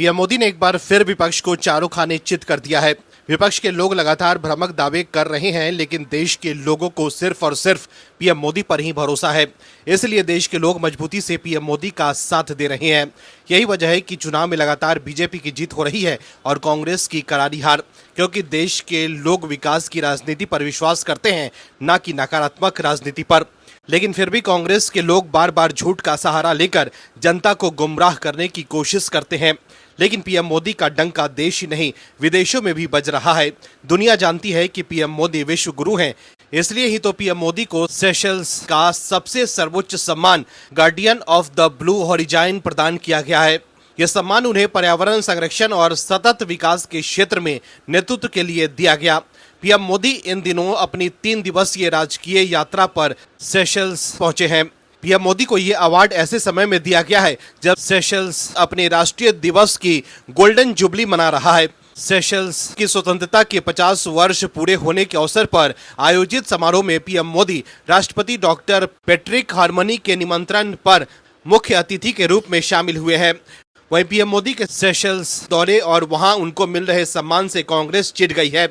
PM Modi ने एक बार फिर विपक्ष को चारों खाने चित कर दिया है। विपक्ष के लोग लगातार भ्रामक दावे कर रहे हैं, लेकिन देश के लोगों को सिर्फ और सिर्फ पीएम मोदी पर ही भरोसा है। इसलिए देश के लोग मजबूती से पीएम मोदी का साथ दे रहे हैं। यही वजह है कि चुनाव में लगातार बीजेपी की जीत हो रही है और कांग्रेस की करारी हार, क्योंकि देश के लोग विकास की राजनीति पर विश्वास करते हैं, न कि नकारात्मक राजनीति पर। लेकिन फिर भी कांग्रेस के लोग बार बार झूठ का सहारा लेकर जनता को गुमराह करने की कोशिश करते हैं। लेकिन पीएम मोदी का डंका देश ही नहीं, विदेशों में भी बज रहा है। दुनिया जानती है कि पीएम मोदी विश्व गुरु हैं। इसलिए ही तो पीएम मोदी को सेशल्स का सबसे सर्वोच्च सम्मान guardian of the blue horizon प्रदान किया गया है। यह सम्मान उन्हें पर्यावरण संरक्षण और सतत विकास के क्षेत्र में नेतृत्व के लिए दिया गया। पीएम मोदी इन दिनों अपनी 3 दिवसीय राजकीय यात्रा पर सेशल्स पहुंचे हैं। पीएम मोदी को ये अवार्ड ऐसे समय में दिया गया है जब सेशल्स अपने राष्ट्रीय दिवस की गोल्डन जुबली मना रहा है। सेशल्स की स्वतंत्रता के 50 वर्ष पूरे होने के अवसर पर आयोजित समारोह में पीएम मोदी राष्ट्रपति डॉक्टर पैट्रिक हार्मनी के निमंत्रण पर मुख्य अतिथि के रूप में शामिल हुए हैं। वहीं पीएम मोदी के सेशल्स दौरे और वहां उनको मिल रहे सम्मान से कांग्रेस चिढ़ गई है।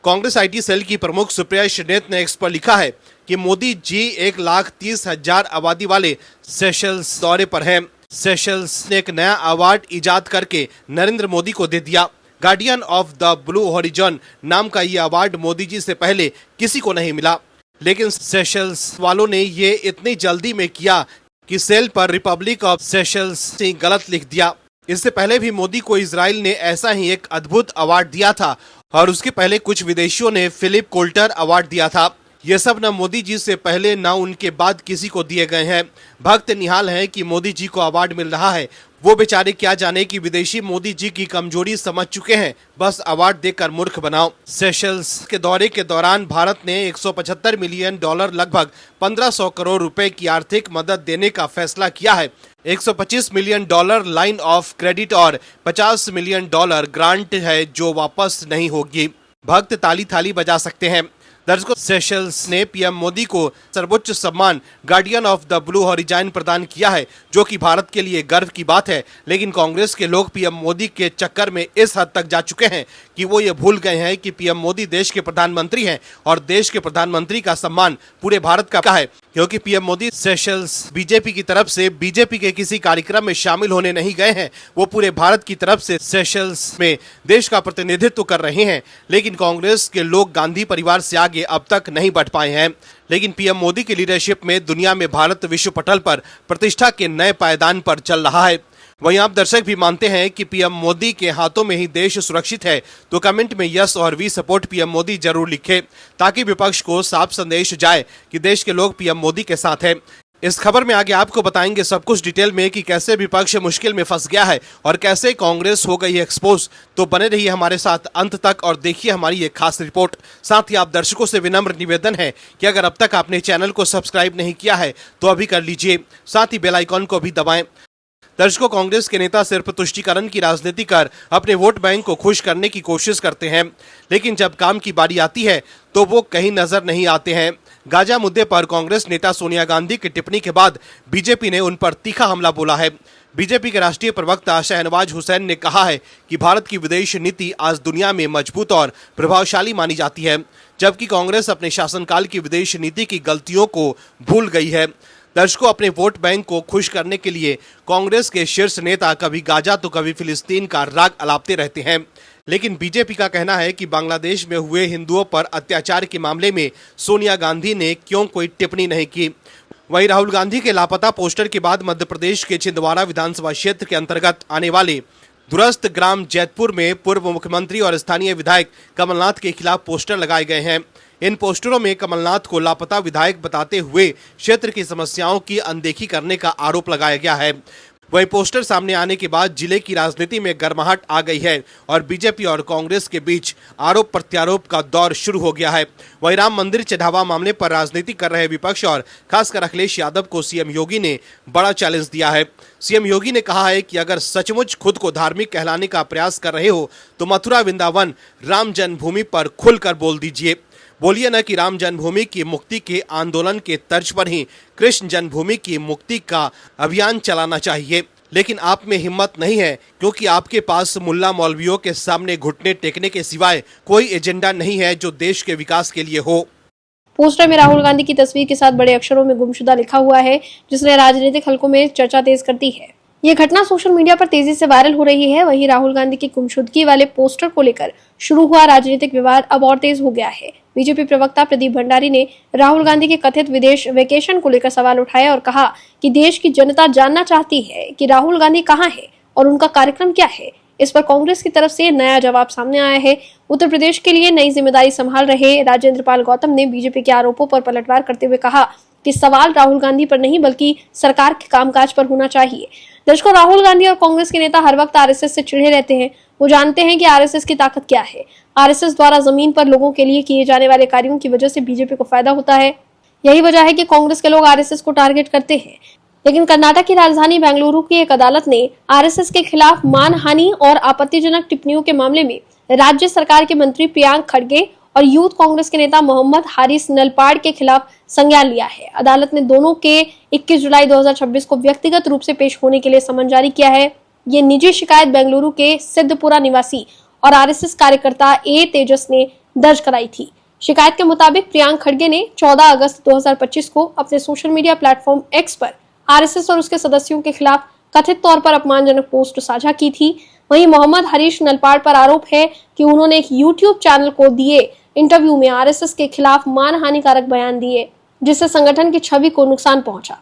कांग्रेस आईटी सेल की प्रमुख सुप्रिया श्रीनेत ने एक्स पर लिखा है कि मोदी जी 1,30,000 आबादी वाले सेशल्स दौरे पर हैं। सेशल्स ने एक नया अवार्ड इजाद करके नरेंद्र मोदी को दे दिया। Guardian of the blue horizon नाम का ये अवार्ड मोदी जी से पहले किसी को नहीं मिला, लेकिन सेशल्स वालों ने ये इतनी जल्दी में किया कि सेल पर रिपब्लिक ऑफ सेशल्स से गलत लिख दिया। इससे पहले भी मोदी को इजराइल ने ऐसा ही एक अद्भुत अवार्ड दिया था और उसके पहले कुछ विदेशियों ने फिलिप कोल्टर अवार्ड दिया था। ये सब न मोदी जी से पहले न उनके बाद किसी को दिए गए हैं। भक्त निहाल हैं कि मोदी जी को अवार्ड मिल रहा है। वो बेचारे क्या जाने कि विदेशी मोदी जी की कमजोरी समझ चुके हैं, बस अवार्ड देकर मूर्ख बनाओ। सेशल्स के दौरे के दौरान भारत ने $175 मिलियन लगभग 1500 करोड़ रुपए की आर्थिक मदद देने का फैसला किया है। $125 मिलियन लाइन ऑफ क्रेडिट और $50 मिलियन ग्रांट है जो वापस नहीं होगी। भक्त ताली थाली बजा सकते हैं। दर्शकों, सेशल्स ने पीएम मोदी को सर्वोच्च सम्मान guardian of the blue horizon प्रदान किया है, जो कि भारत के लिए गर्व की बात है। लेकिन कांग्रेस के लोग पीएम मोदी के चक्कर में इस हद तक जा चुके हैं कि वो ये भूल गए हैं कि पीएम मोदी देश के प्रधानमंत्री हैं और देश के प्रधानमंत्री का सम्मान पूरे भारत का है। क्योंकि पीएम मोदी सेशल्स बीजेपी की तरफ से बीजेपी के किसी कार्यक्रम में शामिल होने नहीं गए हैं, वो पूरे भारत की तरफ से सेशल्स में देश का प्रतिनिधित्व कर रहे हैं। लेकिन कांग्रेस के लोग गांधी परिवार से आगे अब तक नहीं बढ़ पाए हैं। लेकिन पीएम मोदी की लीडरशिप में दुनिया में भारत विश्व पटल पर प्रतिष्ठा के नए पायदान पर चल रहा है। वहीं आप दर्शक भी मानते हैं कि पीएम मोदी के हाथों में ही देश सुरक्षित है, तो कमेंट में यस और वी सपोर्ट पीएम मोदी जरूर लिखें, ताकि विपक्ष को साफ संदेश जाए कि देश के लोग पीएम मोदी के साथ हैं। इस खबर में आगे आपको बताएंगे सब कुछ डिटेल में कि कैसे विपक्ष मुश्किल में फंस गया है और कैसे कांग्रेस हो गई एक्सपोज। तो बने रहिए हमारे साथ अंत तक और देखिए हमारी ये खास रिपोर्ट। साथ ही आप दर्शकों से विनम्र निवेदन है कि अगर अब तक आपने चैनल को सब्सक्राइब नहीं किया है तो अभी कर लीजिए, साथ ही बेल आइकॉन को भी दबाएं। दर्शकों, कांग्रेस के नेता सिर्फ तुष्टीकरण की राजनीति कर अपने वोट बैंक को खुश करने की कोशिश करते हैं, लेकिन जब काम की बारी आती है तो वो कहीं नजर नहीं आते हैं। गाजा मुद्दे पर कांग्रेस नेता सोनिया गांधी की टिप्पणी के बाद बीजेपी ने उन पर तीखा हमला बोला है। बीजेपी के राष्ट्रीय प्रवक्ता शहनवाज हुसैन ने कहा है कि भारत की विदेश नीति आज दुनिया में मजबूत और प्रभावशाली मानी जाती है, जबकि कांग्रेस अपने शासनकाल की विदेश नीति की गलतियों को भूल गई है। दर्शकों, अपने वोट बैंक को खुश करने के लिए कांग्रेस के शीर्ष नेता कभी गाजा तो कभी फिलिस्तीन का राग अलापते रहते हैं। लेकिन बीजेपी का कहना है कि बांग्लादेश में हुए हिंदुओं पर अत्याचार के मामले में सोनिया गांधी ने क्यों कोई टिप्पणी नहीं की। वहीं राहुल गांधी के लापता पोस्टर के बाद मध्य प्रदेश के छिंदवाड़ा विधानसभा क्षेत्र के अंतर्गत आने वाले दूरस्थ ग्राम जैतपुर में पूर्व मुख्यमंत्री और स्थानीय विधायक कमलनाथ के खिलाफ पोस्टर लगाए गए हैं। इन पोस्टरों में कमलनाथ को लापता विधायक बताते हुए क्षेत्र की समस्याओं की अनदेखी करने का आरोप लगाया गया है। वही पोस्टर सामने आने के बाद जिले की राजनीति में गर्माहट आ गई है और बीजेपी और कांग्रेस के बीच आरोप प्रत्यारोप का दौर शुरू हो गया है। वही राम मंदिर चढ़ावा मामले पर राजनीति कर रहे विपक्ष और खासकर अखिलेश यादव को सीएम योगी ने बड़ा चैलेंज दिया है। सीएम योगी ने कहा है कि अगर सचमुच खुद को धार्मिक कहलाने का प्रयास कर रहे हो तो मथुरा वृंदावन राम जन्मभूमि पर खुलकर बोल दीजिए। बोलिए न कि राम जन्मभूमि की मुक्ति के आंदोलन के तर्ज पर ही कृष्ण जन्मभूमि की मुक्ति का अभियान चलाना चाहिए। लेकिन आप में हिम्मत नहीं है क्योंकि आपके पास मुल्ला मौलवियों के सामने घुटने टेकने के सिवाय कोई एजेंडा नहीं है जो देश के विकास के लिए हो। पोस्टर में राहुल गांधी की तस्वीर के साथ बड़े अक्षरों में गुमशुदा लिखा हुआ है, जिसने राजनीतिक हलकों में चर्चा तेज कर दी है। ये घटना सोशल मीडिया पर तेजी से वायरल हो रही है। वहीं राहुल गांधी की गुमशुदगी वाले पोस्टर को लेकर शुरू हुआ राजनीतिक विवाद अब और तेज हो गया है। बीजेपी प्रवक्ता प्रदीप भंडारी ने राहुल गांधी के कथित विदेश वेकेशन को लेकर सवाल उठाया और कहा कि देश की जनता जानना चाहती है कि राहुल गांधी कहां है और उनका कार्यक्रम क्या है। इस पर कांग्रेस की तरफ से नया जवाब सामने आया है। उत्तर प्रदेश के लिए नई जिम्मेदारी संभाल रहे राजेंद्र पाल गौतम ने बीजेपी के आरोपों पर पलटवार करते हुए कहा कि सवाल राहुल गांधी पर नहीं बल्कि सरकार के कामकाज पर होना चाहिए। दर्शकों, राहुल गांधी और कांग्रेस के नेता हर वक्त आरएसएस से चिढ़े रहते हैं। वो जानते हैं कि आरएसएस की ताकत क्या है। आरएसएस द्वारा जमीन पर लोगों के लिए किए जाने वाले कार्यों की वजह से बीजेपी को फायदा होता है। यही वजह है कि कांग्रेस के लोग आरएसएस को टारगेट करते हैं। लेकिन कर्नाटक की राजधानी बेंगलुरु की एक अदालत ने आरएसएस के खिलाफ मानहानि और आपत्तिजनक टिप्पणियों के मामले में राज्य सरकार के मंत्री प्रियांक खड़गे और यूथ कांग्रेस के नेता मोहम्मद हारिस नलपाड़ के खिलाफ संज्ञान लिया है। अदालत ने दोनों के 21 जुलाई 2026 को व्यक्तिगत रूप से पेश होने के लिए समन जारी किया है। ये निजी शिकायत बेंगलुरु के सिद्धपुरा निवासी और आरएसएस कार्यकर्ता ए तेजस ने दर्ज कराई थी। शिकायत के मुताबिक प्रियांक खड़गे ने 14 अगस्त 2025 को अपने सोशल मीडिया प्लेटफॉर्म एक्स पर आरएसएस और उसके सदस्यों के खिलाफ कथित तौर पर अपमानजनक पोस्ट साझा की थी। वहीं मोहम्मद हरीश नलपाड़ पर आरोप है कि उन्होंने एक यूट्यूब चैनल को दिए इंटरव्यू में आरएसएस के खिलाफ मानहानिकारक बयान दिए, जिससे संगठन की छवि को नुकसान पहुंचा।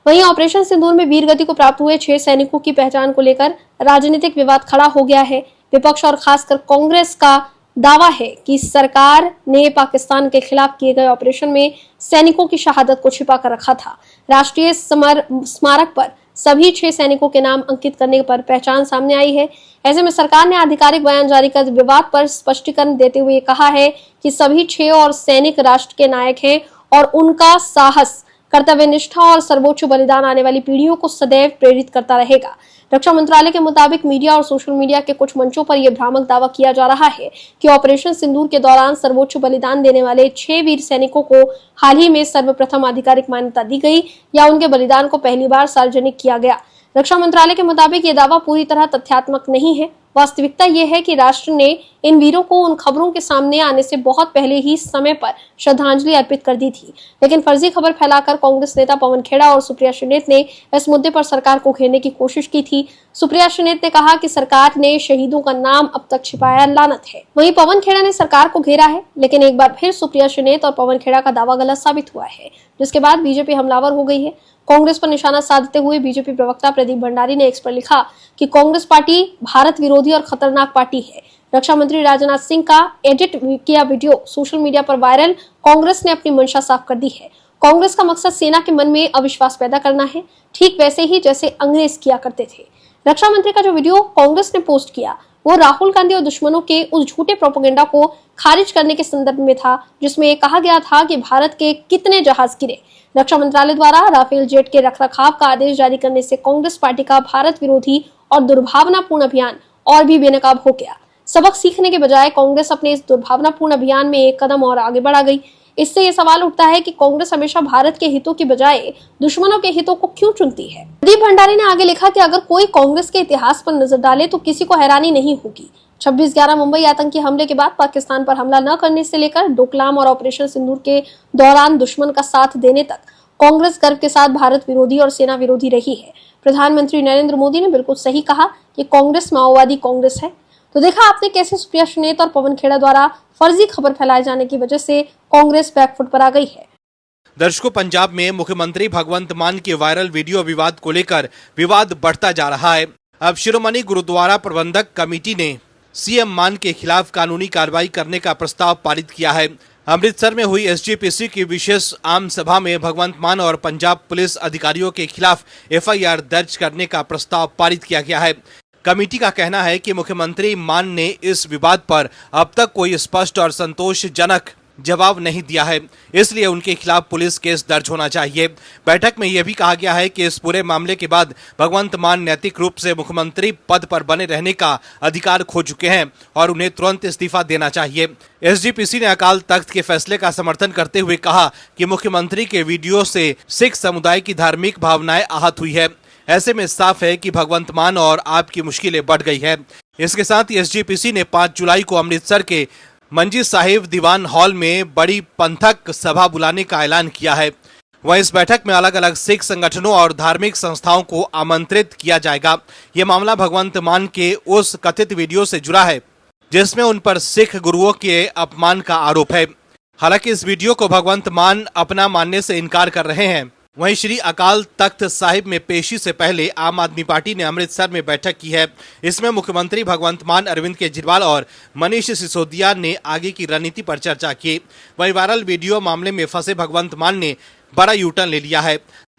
वहीं ऑपरेशन सिंदूर में वीर गति को प्राप्त हुए 6 सैनिकों की पहचान को लेकर राजनीतिक विवाद खड़ा हो गया है। विपक्ष और खासकर कांग्रेस का दावा है कि सरकार ने पाकिस्तान के खिलाफ किए गए ऑपरेशन में सैनिकों की शहादत को छिपा कर रखा था। राष्ट्रीय स्मारक पर सभी 6 सैनिकों के नाम अंकित करने पर पहचान सामने आई है। ऐसे में सरकार ने आधिकारिक बयान जारी कर विवाद पर स्पष्टीकरण देते हुए कहा है कि सभी 6 और सैनिक राष्ट्र के नायक हैं और उनका साहस, कर्तव्य निष्ठा और सर्वोच्च बलिदान आने वाली पीढ़ियों को सदैव प्रेरित करता रहेगा। रक्षा मंत्रालय के मुताबिक मीडिया और सोशल मीडिया के कुछ मंचों पर यह भ्रामक दावा किया जा रहा है कि ऑपरेशन सिंदूर के दौरान सर्वोच्च बलिदान देने वाले 6 वीर सैनिकों को हाल ही में सर्वप्रथम आधिकारिक मान्यता दी गई या उनके बलिदान को पहली बार सार्वजनिक किया गया। रक्षा मंत्रालय के मुताबिक ये दावा पूरी तरह तथ्यात्मक नहीं है। वास्तविकता यह है कि राष्ट्र ने इन वीरों को उन खबरों के सामने आने से बहुत पहले ही समय पर श्रद्धांजलि अर्पित कर दी थी। लेकिन फर्जी खबर फैलाकर कांग्रेस नेता पवन खेड़ा और सुप्रिया श्रीनेत ने इस मुद्दे पर सरकार को घेरने की कोशिश की थी। सुप्रिया श्रीनेत ने कहा कि सरकार ने शहीदों का नाम अब तक छिपाया लानत है। वहीं पवन खेड़ा ने सरकार को घेरा है, लेकिन एक बार फिर सुप्रिया श्रीनेत और पवन खेड़ा का दावा गलत साबित हुआ है, जिसके बाद बीजेपी हमलावर हो गई है। कांग्रेस पर निशाना साधते हुए बीजेपी प्रवक्ता प्रदीप भंडारी ने एक्स पर लिखा कि कांग्रेस पार्टी भारत विरोधी और खतरनाक पार्टी है। रक्षा मंत्री राजनाथ सिंह का एडिट किया वीडियो सोशल मीडिया पर वायरल। कांग्रेस ने अपनी मंशा साफ कर दी है। कांग्रेस का मकसद सेना के मन में अविश्वास पैदा करना है, ठीक वैसे ही जैसे अंग्रेज किया करते थे। रक्षा मंत्री का जो वीडियो कांग्रेस ने पोस्ट किया वो राहुल गांधी और दुश्मनों के उस झूठे प्रोपेगेंडा को खारिज करने के संदर्भ में था, जिसमें कहा गया था कि भारत के कितने जहाज गिरे। रक्षा मंत्रालय द्वारा राफेल जेट के रखरखाव का आदेश जारी करने से कांग्रेस पार्टी का भारत विरोधी और दुर्भावनापूर्ण अभियान और भी बेनकाब हो गया। सबक सीखने के बजाय कांग्रेस अपने इस दुर्भावनापूर्ण अभियान में एक कदम और आगे बढ़ा गई। इससे ये सवाल उठता है कि कांग्रेस हमेशा भारत के हितों की बजाय दुश्मनों के हितों को क्यों चुनती है। प्रदीप भंडारी ने आगे लिखा कि अगर कोई कांग्रेस के इतिहास पर नजर डाले तो किसी को हैरानी नहीं होगी। 26/11 मुंबई आतंकी हमले के बाद पाकिस्तान पर हमला न करने से लेकर डोकलाम और ऑपरेशन सिंदूर के दौरान दुश्मन का साथ देने तक कांग्रेस गर्व के साथ भारत विरोधी और सेना विरोधी रही है। प्रधानमंत्री नरेंद्र मोदी ने बिल्कुल सही कहा कि कांग्रेस माओवादी कांग्रेस है। तो देखा आपने कैसे सुप्रिया श्रीनेत और पवन खेड़ा द्वारा फर्जी खबर फैलाए जाने की वजह से कांग्रेस बैकफुट पर आ गई है। दर्शकों, पंजाब में मुख्यमंत्री भगवंत मान के वायरल वीडियो विवाद को लेकर विवाद बढ़ता जा रहा है। अब शिरोमणि गुरुद्वारा प्रबंधक कमेटी ने सीएम मान के खिलाफ कानूनी कार्रवाई करने का प्रस्ताव पारित किया है। अमृतसर में हुई एसजीपीसी की विशेष आम सभा में भगवंत मान और पंजाब पुलिस अधिकारियों के खिलाफ एफआईआर दर्ज करने का प्रस्ताव पारित किया गया है। कमेटी का कहना है कि मुख्यमंत्री मान ने इस विवाद पर अब तक कोई स्पष्ट और संतोषजनक जवाब नहीं दिया है, इसलिए उनके खिलाफ पुलिस केस दर्ज होना चाहिए। बैठक में यह भी कहा गया है कि इस पूरे मामले के बाद भगवंत मान नैतिक रूप से मुख्यमंत्री पद पर बने रहने का अधिकार खो चुके हैं और उन्हें तुरंत इस्तीफा देना चाहिए। एसजीपीसी ने अकाल तख्त के फैसले का समर्थन करते हुए कहा कि मुख्यमंत्री के वीडियो से सिख समुदाय की धार्मिक भावनाएं आहत हुई है। ऐसे में साफ है कि भगवंत मान और आपकी मुश्किलें बढ़ गई है। इसके साथ ही एसजीपीसी ने 5 जुलाई को अमृतसर के मंजी साहिब दीवान हॉल में बड़ी पंथक सभा बुलाने का ऐलान किया है। वह इस बैठक में अलग अलग सिख संगठनों और धार्मिक संस्थाओं को आमंत्रित किया जाएगा। ये मामला भगवंत मान के उस कथित वीडियो से जुड़ा है जिसमें उन पर सिख गुरुओं के अपमान का आरोप है। हालांकि इस वीडियो को भगवंत मान अपना मानने से इनकार कर रहे हैं। वहीं श्री अकाल तख्त साहिब में पेशी से पहले आम आदमी पार्टी ने अमृतसर में बैठक की है। इसमें मुख्यमंत्री भगवंत मान, अरविंद केजरीवाल और मनीष सिसोदिया ने आगे की रणनीति पर चर्चा की। वहीं वायरल वीडियो मामले में फंसे भगवंत मान ने बड़ा यूटर्न ले लिया है।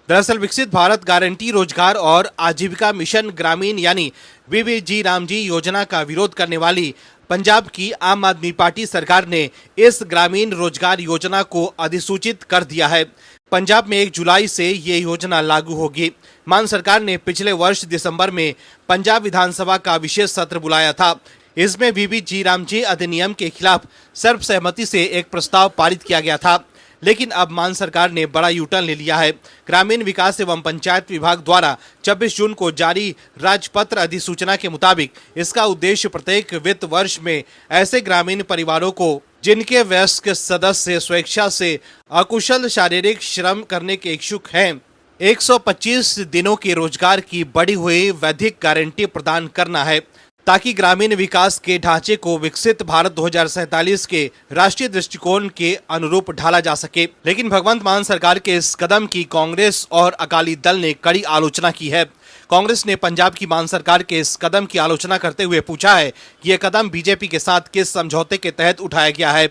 दरअसल विकसित भारत गारंटी रोजगार और आजीविका मिशन ग्रामीण यानी वीबीजी रामजी योजना का विरोध करने वाली पंजाब की आम आदमी पार्टी सरकार ने इस ग्रामीण रोजगार योजना को अधिसूचित कर दिया है। पंजाब में 1 जुलाई से ये योजना लागू होगी। मान सरकार ने पिछले वर्ष दिसंबर में पंजाब विधानसभा का विशेष सत्र बुलाया था। इसमें वीबीजी रामजी अधिनियम के खिलाफ सर्वसहमति से एक प्रस्ताव पारित किया गया था, लेकिन अब मान सरकार ने बड़ा यूटर्न ले लिया है। ग्रामीण विकास एवं पंचायत विभाग द्वारा 26 जून को जारी राजपत्र अधिसूचना के मुताबिक इसका उद्देश्य प्रत्येक वित्त वर्ष में ऐसे ग्रामीण परिवारों को जिनके वयस्क सदस्य स्वेच्छा से अकुशल शारीरिक श्रम करने के इच्छुक हैं 125 दिनों के रोजगार की बढ़ी हुई वैधिक गारंटी प्रदान करना है, ताकि ग्रामीण विकास के ढांचे को विकसित भारत 2047 के राष्ट्रीय दृष्टिकोण के अनुरूप ढाला जा सके। लेकिन भगवंत मान सरकार के इस कदम की कांग्रेस और अकाली दल ने कड़ी आलोचना की है। कांग्रेस ने पंजाब की मान सरकार के इस कदम की आलोचना करते हुए पूछा है कि यह कदम बीजेपी के साथ किस समझौते के तहत उठाया गया है।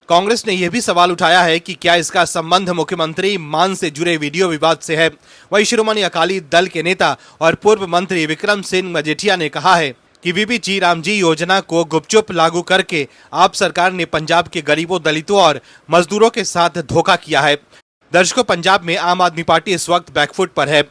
कांग्रेस ने यह भी सवाल उठाया है कि क्या इसका संबंध मुख्यमंत्री मान से जुड़े वीडियो विवाद से है। वहीं शिरोमणि अकाली दल के नेता और पूर्व मंत्री विक्रम सिंह मजीठिया ने कहा है कि वीबीजी रामजी योजना को गुपचुप लागू करके आप सरकार ने पंजाब के गरीबों, दलितों और मजदूरों के साथ धोखा किया है। दर्शकों, पंजाब में आम आदमी पार्टी इस वक्त बैकफुट पर है।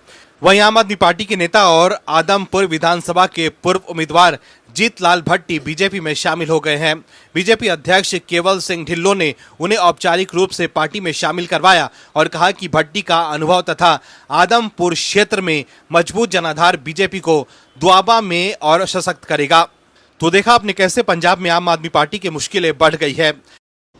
वहीं आम आदमी पार्टी के नेता और आदमपुर विधानसभा के पूर्व उम्मीदवार जीतलाल भट्टी बीजेपी में शामिल हो गए हैं। बीजेपी अध्यक्ष केवल सिंह ढिल्लों ने उन्हें औपचारिक रूप से पार्टी में शामिल करवाया और कहा कि भट्टी का अनुभव तथा आदमपुर क्षेत्र में मजबूत जनाधार बीजेपी को दुआबा में और सशक्त करेगा। तो देखा आपने कैसे पंजाब में आम आदमी पार्टी की मुश्किलें बढ़ गई है।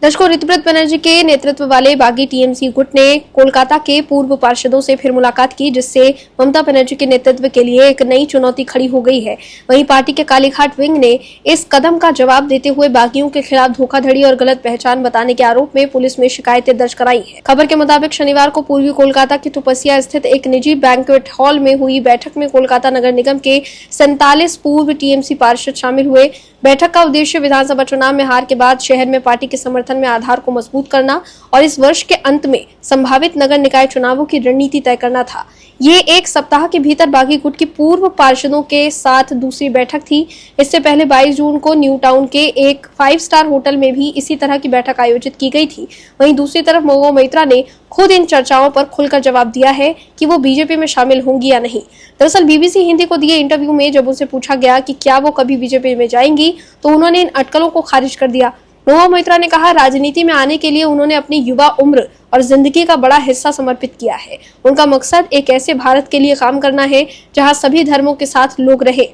दर्शकों, ऋतुव्रत बनर्जी के नेतृत्व वाले बागी टीएमसी गुट ने कोलकाता के पूर्व पार्षदों से फिर मुलाकात की, जिससे ममता बनर्जी के नेतृत्व के लिए एक नई चुनौती खड़ी हो गई है। वहीं पार्टी के कालीघाट विंग ने इस कदम का जवाब देते हुए बागियों के खिलाफ धोखाधड़ी और गलत पहचान बताने के आरोप में पुलिस में शिकायतें दर्ज कराई है। खबर के मुताबिक शनिवार को पूर्वी कोलकाता के तुपसिया स्थित एक निजी बैंक्वेट हॉल में हुई बैठक में कोलकाता नगर निगम के 47 पूर्व टीएमसी पार्षद शामिल हुए। बैठक का उद्देश्य विधानसभा चुनाव में हार के बाद शहर में पार्टी के समर्थन में आधार को मजबूत करना और इस वर्ष के अंत में संभावित नगर निकाय चुनावों की रणनीति तय करना था। ये एक सप्ताह के भीतर बागी गुट की पूर्व पार्षदों के साथ दूसरी बैठक थी। इससे पहले 22 जून को न्यू टाउन के एक 5 स्टार होटल में भी इसी तरह की बैठक आयोजित की गई थी। वहीं दूसरी तरफ महुआ मोइत्रा ने खुद इन चर्चाओं पर खुलकर जवाब दिया है कि वो बीजेपी में शामिल होंगी या नहीं। दरअसल बीबीसी हिंदी को दिए इंटरव्यू में जब उनसे पूछा गया कि क्या वो कभी बीजेपी में जाएंगी, तो उन्होंने इन अटकलों को खारिज कर दिया। महुआ मोइत्रा ने कहा, राजनीति में आने के लिए उन्होंने अपनी युवा उम्र और जिंदगी का बड़ा हिस्सा समर्पित किया है। उनका मकसद एक ऐसे भारत के लिए काम करना है जहां सभी धर्मों के साथ लोग रहे।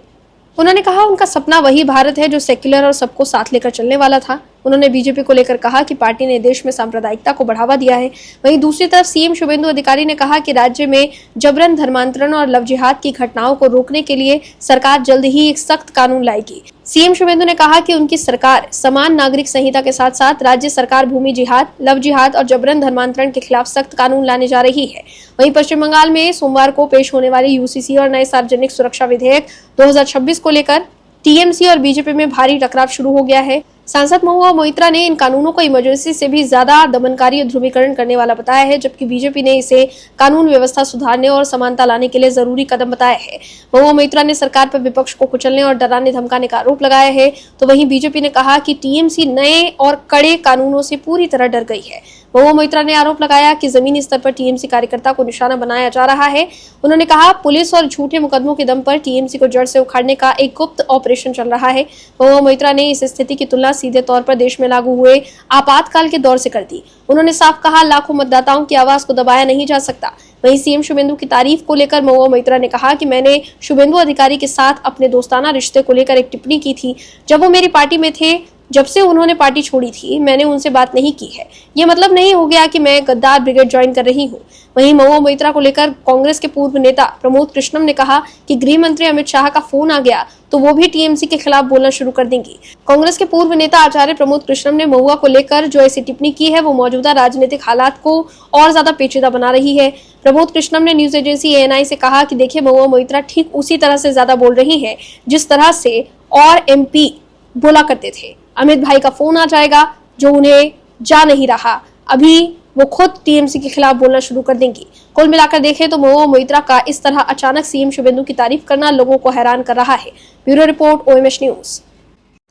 उन्होंने कहा, उनका सपना वही भारत है जो सेक्युलर और सबको साथ लेकर चलने वाला था। उन्होंने बीजेपी को लेकर कहा कि पार्टी ने देश में सांप्रदायिकता को बढ़ावा दिया है। वहीं दूसरी तरफ सीएम शुभेंदु अधिकारी ने कहा कि राज्य में जबरन धर्मांतरण और लव जिहाद की घटनाओं को रोकने के लिए सरकार जल्द ही एक सख्त कानून लाएगी। सीएम शुभेंदु ने कहा कि उनकी सरकार समान नागरिक संहिता के साथ साथ राज्य सरकार भूमि जिहाद, लव जिहाद और जबरन धर्मांतरण के खिलाफ सख्त कानून लाने जा रही है। वहीं पश्चिम बंगाल में सोमवार को पेश होने वाले यूसीसी और नए सार्वजनिक सुरक्षा विधेयक 2026 को लेकर टीएमसी और बीजेपी में भारी टकराव शुरू हो गया है। सांसद महुआ मोइत्रा ने इन कानूनों को इमरजेंसी से भी ज्यादा दमनकारी और ध्रुवीकरण करने वाला बताया है, जबकि बीजेपी ने इसे कानून व्यवस्था सुधारने और समानता लाने के लिए जरूरी कदम बताया है। महुआ मोइत्रा ने सरकार पर विपक्ष को कुचलने और डराने धमकाने का आरोप लगाया है। तो वहीं बीजेपी ने कहा कि टीएमसी नए और कड़े कानूनों से पूरी तरह डर गई है। महुआ मोइत्रा ने आरोप लगाया कि जमीनी स्तर पर टीएमसी कार्यकर्ता को निशाना बनाया जा रहा है। उन्होंने कहा, पुलिस और झूठे मुकदमों के दम पर टीएमसी को जड़ से उखाड़ने का एक गुप्त ऑपरेशन चल रहा है। महुआ मोइत्रा ने इस स्थिति की तुलना सीधे तौर पर देश में लागू हुए आपातकाल के दौर से कर दी। उन्होंने साफ कहा, लाखों मतदाताओं की आवाज को दबाया नहीं जा सकता। वहीं सीएम शुभेंदु की तारीफ को लेकर महुआ मोइत्रा ने कहा कि मैंने शुभेंदु अधिकारी के साथ अपने दोस्ताना रिश्ते को लेकर एक टिप्पणी की थी जब वो मेरी पार्टी में थे। जब से उन्होंने पार्टी छोड़ी थी, मैंने उनसे बात नहीं की है। ये मतलब नहीं हो गया कि मैं गद्दार ब्रिगेड ज्वाइन कर रही हूँ। वहीं महुआ मोइत्रा को लेकर कांग्रेस के पूर्व नेता प्रमोद कृष्णम ने कहा कि गृह मंत्री अमित शाह का फोन आ गया तो वो भी टीएमसी के खिलाफ बोलना शुरू कर देंगी। कांग्रेस के पूर्व नेता आचार्य प्रमोद कृष्णम ने महुआ को लेकर जो ऐसी टिप्पणी की है वो मौजूदा राजनीतिक हालात को और ज्यादा पेचीदा बना रही है। प्रमोद कृष्णम ने न्यूज एजेंसी एएनआई से कहा कि देखिए, महुआ मोइत्रा ठीक उसी तरह से ज्यादा बोल रही है जिस तरह से और एमपी बोला करते थे। अमित भाई का फोन आ जाएगा जो उन्हें जा नहीं रहा, अभी वो खुद टीएमसी के खिलाफ बोलना शुरू कर देंगी। कुल मिलाकर देखें तो महुआ मोइत्रा का इस तरह अचानक सीएम शुभेंदु की तारीफ करना लोगों को हैरान कर रहा है। Bureau report, OMH news.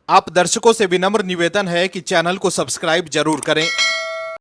आप दर्शकों से विनम्र निवेदन है कि चैनल को सब्सक्राइब जरूर करें